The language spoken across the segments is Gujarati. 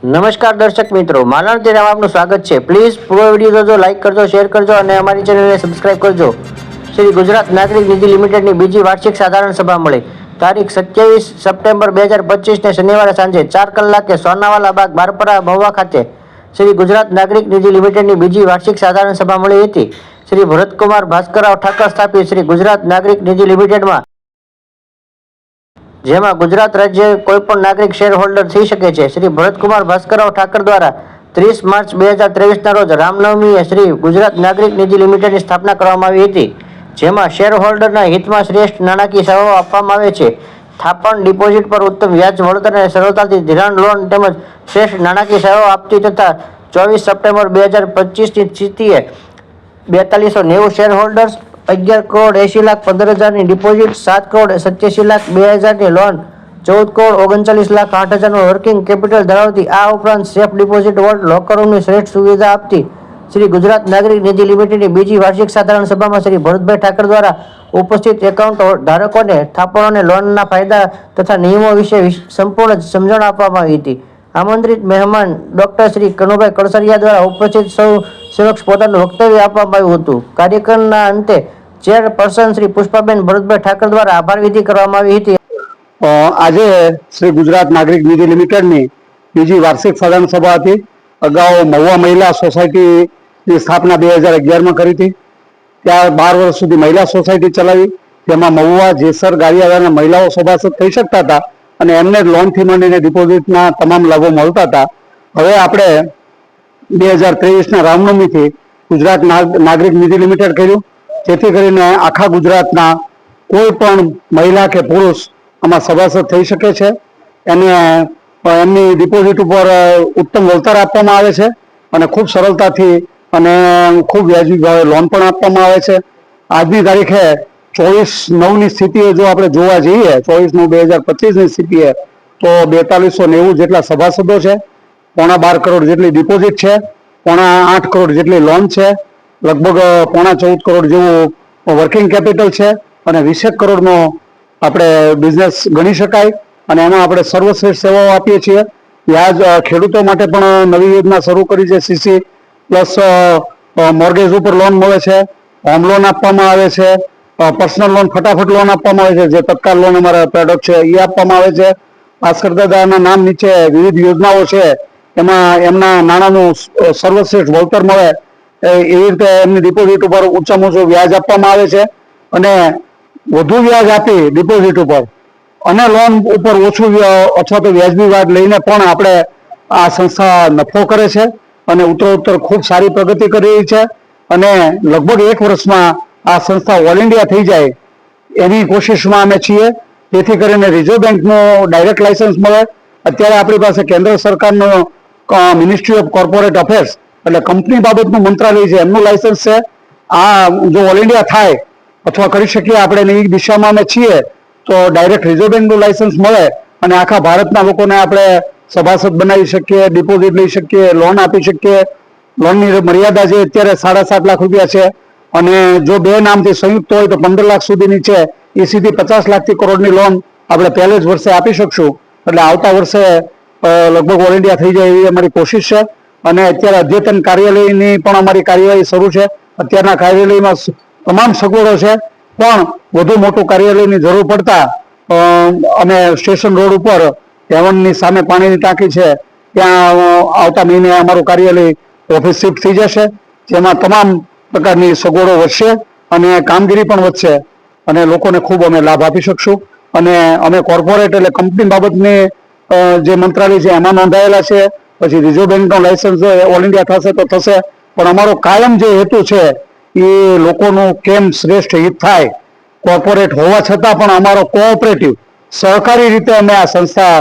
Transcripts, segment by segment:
નમસ્કાર દર્શક મિત્રો, માલણ તેરામાં આપનું સ્વાગત છે। પ્લીઝ પૂરો વિડીયો જોજો, લાઇક કરજો, શેર કરજો અને અમારી ચેનલને સબસ્ક્રાઇબ કરજો। શ્રી ગુજરાત નાગરિક નિધિ લિમિટેડની બીજી વાર્ષિક સાધારણ સભા મળી તારીખ 27 સપ્ટેમ્બર 2025 ને શનિવારે સાંજે 4 કલાકે સોનાવાલા બાગ બારપરા મહુવા ખાતે શ્રી ગુજરાત નાગરિક નિધિ લિમિટેડની બીજી વાર્ષિક સાધારણ સભા મળી હતી। શ્રી ભરતકુમાર ભાસ્કરરાવ ઠાકર સ્થાપિત શ્રી ગુજરાત નાગરિક નિધિ લિમિટેડમાં જેમાં ગુજરાત રાજ્ય કોઈપણ નાગરિક શેર હોલ્ડર થઈ શકે છે। શ્રી ભરતકુમાર ભાસ્કરરાવ ઠાકર દ્વારા 30 માર્ચ 2023ના રોજ રામનવમીએ શ્રી ગુજરાત નાગરિક નિધિ લિમિટેડની સ્થાપના કરવામાં આવી હતી, જેમાં શેર હોલ્ડરના હિતમાં શ્રેષ્ઠ નાણાકીય સેવાઓ આપવામાં આવે છે। થાપણ, ડિપોઝિટ પર ઉત્તમ વ્યાજ વળતર અને સરળતાથી ધિરાણ, લોન તેમજ શ્રેષ્ઠ નાણાકીય સેવાઓ આપતી તથા 24 સપ્ટેમ્બર 2025ની સ્થિતિએ 4290 શેર હોલ્ડર્સ, 11,80,15,000ની ડિપોઝિટ, 7,87,02,000ની લોન, 14,39,08,000નું વર્કિંગ કેપિટલ ધરાવતી આ ઉપરાંત સેફ ડિપોઝિટ વોલ્ટ લોકરોની શ્રેષ્ઠ સુવિધા આપતી શ્રી ગુજરાત નાગરિક નિધિ લિમિટેડની બીજી વાર્ષિક સાધારણ સભામાં શ્રી ભરતભાઈ ઠાકર દ્વારા ઉપસ્થિત એકાઉન્ટ ધારકોને થાપણો અને લોનના ફાયદા તથા નિયમો વિશે સંપૂર્ણ સમજણ આપવામાં આવી હતી। આમંત્રિત મહેમાન ડોક્ટર શ્રી કનુભાઈ કળસરિયા દ્વારા ઉપસ્થિત સૌ સમક્ષ પોતાનું વક્તવ્ય આપવામાં આવ્યું હતું। કાર્યક્રમના અંતે ચેરપર્સન શ્રી પુષ્પાબેન ભરતભાઈ ઠાકર દ્વારા આભાર વિધિ કરવામાં આવી હતી। આજે શ્રી ગુજરાત નાગરિક નિધિ લિમિટેડની બીજી વાર્ષિક સાધારણ સભા હતી। અગાઉ મહુવા મહિલા સોસાયટીની સ્થાપના 2011માં કરી હતી। ત્યાં 12 વર્ષ સુધી મહિલા સોસાયટી ચલાવી, જેમાં મહુવા, જેસર, ગારિયાવાડના મહિલાઓ સભાસદ થઈ શકતા હતા અને એમને લોનથી માંડીને ડિપોઝિટના તમામ લાભો મળતા હતા। હવે આપણે 2023ના રામનવમીથી ગુજરાત નાગરિક નિધિ લિમિટેડ કર્યું, જેથી કરીને આખા ગુજરાતના કોઈ પણ મહિલા કે પુરુષ આમાં સભાસદ થઈ શકે છે। એને એમની ડિપોઝિટ ઉપર ઉત્તમ વળતર આપવામાં આવે છે અને ખૂબ સરળતાથી અને ખૂબ વ્યાજબી ભાવે લોન પણ આપવામાં આવે છે। આજની તારીખે 24/9ની સ્થિતિએ જો આપણે જોવા જઈએ, 24/9/2025ની સ્થિતિએ તો 4290 જેટલા સભાસદો છે, 12.25 કરોડ જેટલી ડિપોઝિટ છે, 8.25 કરોડ જેટલી લોન છે, લગભગ 14.25 કરોડ જેવું વર્કિંગ કેપિટલ છે અને 20 કરોડનો આપણે બિઝનેસ ગણી શકાય। અને એમાં આપણે સર્વશ્રેષ્ઠ સેવાઓ આપીએ છીએ। વ્યાજ ખેડૂતો માટે પણ નવી યોજના શરૂ કરી છે, સીસી પ્લસ મોર્ગેજ ઉપર લોન મળે છે, હોમ લોન આપવામાં આવે છે, પર્સનલ લોન ફટાફટ લોન આપવામાં આવે છે, જે તત્કાલ લોન અમારા પ્રોડક્ટ છે એ આપવામાં આવે છે। ભાસ્કર દાદાના નામ નીચે વિવિધ યોજનાઓ છે, એમાં એમના નાણાંનું સર્વશ્રેષ્ઠ વળતર મળે એવી રીતે એમની ડિપોઝિટ ઉપર ઊંચામાં ઊંચું વ્યાજ આપવામાં આવે છે અને વધુ વ્યાજ આપી ડિપોઝિટ ઉપર અને લોન ઉપર ઓછું અથવા તો વ્યાજબી વ્યાજ લઈને પણ આપણે આ સંસ્થા નફો કરે છે અને ઉત્તરોત્તર ખૂબ સારી પ્રગતિ કરી રહી છે અને લગભગ 1 વર્ષમાં આ સંસ્થા ઓલ ઇન્ડિયા થઈ જાય એની કોશિશમાં અમે છીએ, જેથી કરીને રિઝર્વ બેંકનું ડાયરેક્ટ લાયસન્સ મળે। અત્યારે આપણી પાસે કેન્દ્ર સરકારનો મિનિસ્ટ્રી ઓફ કોર્પોરેટ અફેર્સ એટલે કંપની બાબતનું મંત્રાલય છે, એમનું લાયસન્સ છે। આ જો ઓલ ઇન્ડિયા થાય અથવા કરી શકીએ આપણે એ દિશામાં અમે છીએ તો ડાયરેક્ટ રિઝર્વ બેંકનું લાયસન્સ મળે અને આખા ભારતના લોકોને આપણે સભાસદ બનાવી શકીએ, ડિપોઝિટ લઈ શકીએ, લોન આપી શકીએ। લોનની મર્યાદા જે અત્યારે 7.5 લાખ રૂપિયા છે અને જો બે નામથી સંયુક્ત હોય તો 15 લાખ સુધીની છે, એ સીધી 50 લાખથી કરોડની લોન આપણે પહેલે જ વર્ષે આપી શકશું। એટલે આવતા વર્ષે લગભગ ઓલ ઇન્ડિયા થઈ જાય એવી અમારી કોશિશ છે અને અત્યારે અદ્યતન કાર્યાલયની પણ અમારી કાર્યવાહી શરૂ છે। અત્યારના કાર્યાલયમાં તમામ સગવડો છે, પણ વધુ મોટું કાર્યાલયની જરૂર પડતા અમે સ્ટેશન રોડ ઉપર હેવનની સામે પાણીની ટાંકી છે ત્યાં આવતા મહિને અમારું કાર્યાલય ઓફિસ શિફ્ટ થઈ જશે, જેમાં તમામ પ્રકારની સગવડો વધશે અને કામગીરી પણ વધશે અને લોકોને ખૂબ અમે લાભ આપી શકશું। અને અમે કોર્પોરેટ એટલે કંપની બાબતની જે મંત્રાલય છે એમાં નોંધાયેલા છે, પછી રિઝર્વ બેંકનો લાયસન્સ ઓલ ઇન્ડિયા થશે તો થશે, પણ અમારો કાયમ જે હેતુ છે એ લોકોનું કેમ શ્રેષ્ઠ હિત થાય। કોર્પોરેટ હોવા છતાં પણ અમારો કોઓપરેટિવ સહકારી રીતે અમે આ સંસ્થા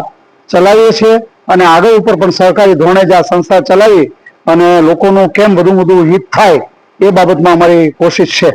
ચલાવીએ છીએ અને આગળ ઉપર પણ સહકારી ધોરણે જ આ સંસ્થા ચલાવી અને લોકોનું કેમ વધુ હિત થાય એ બાબતમાં અમારી કોશિશ છે।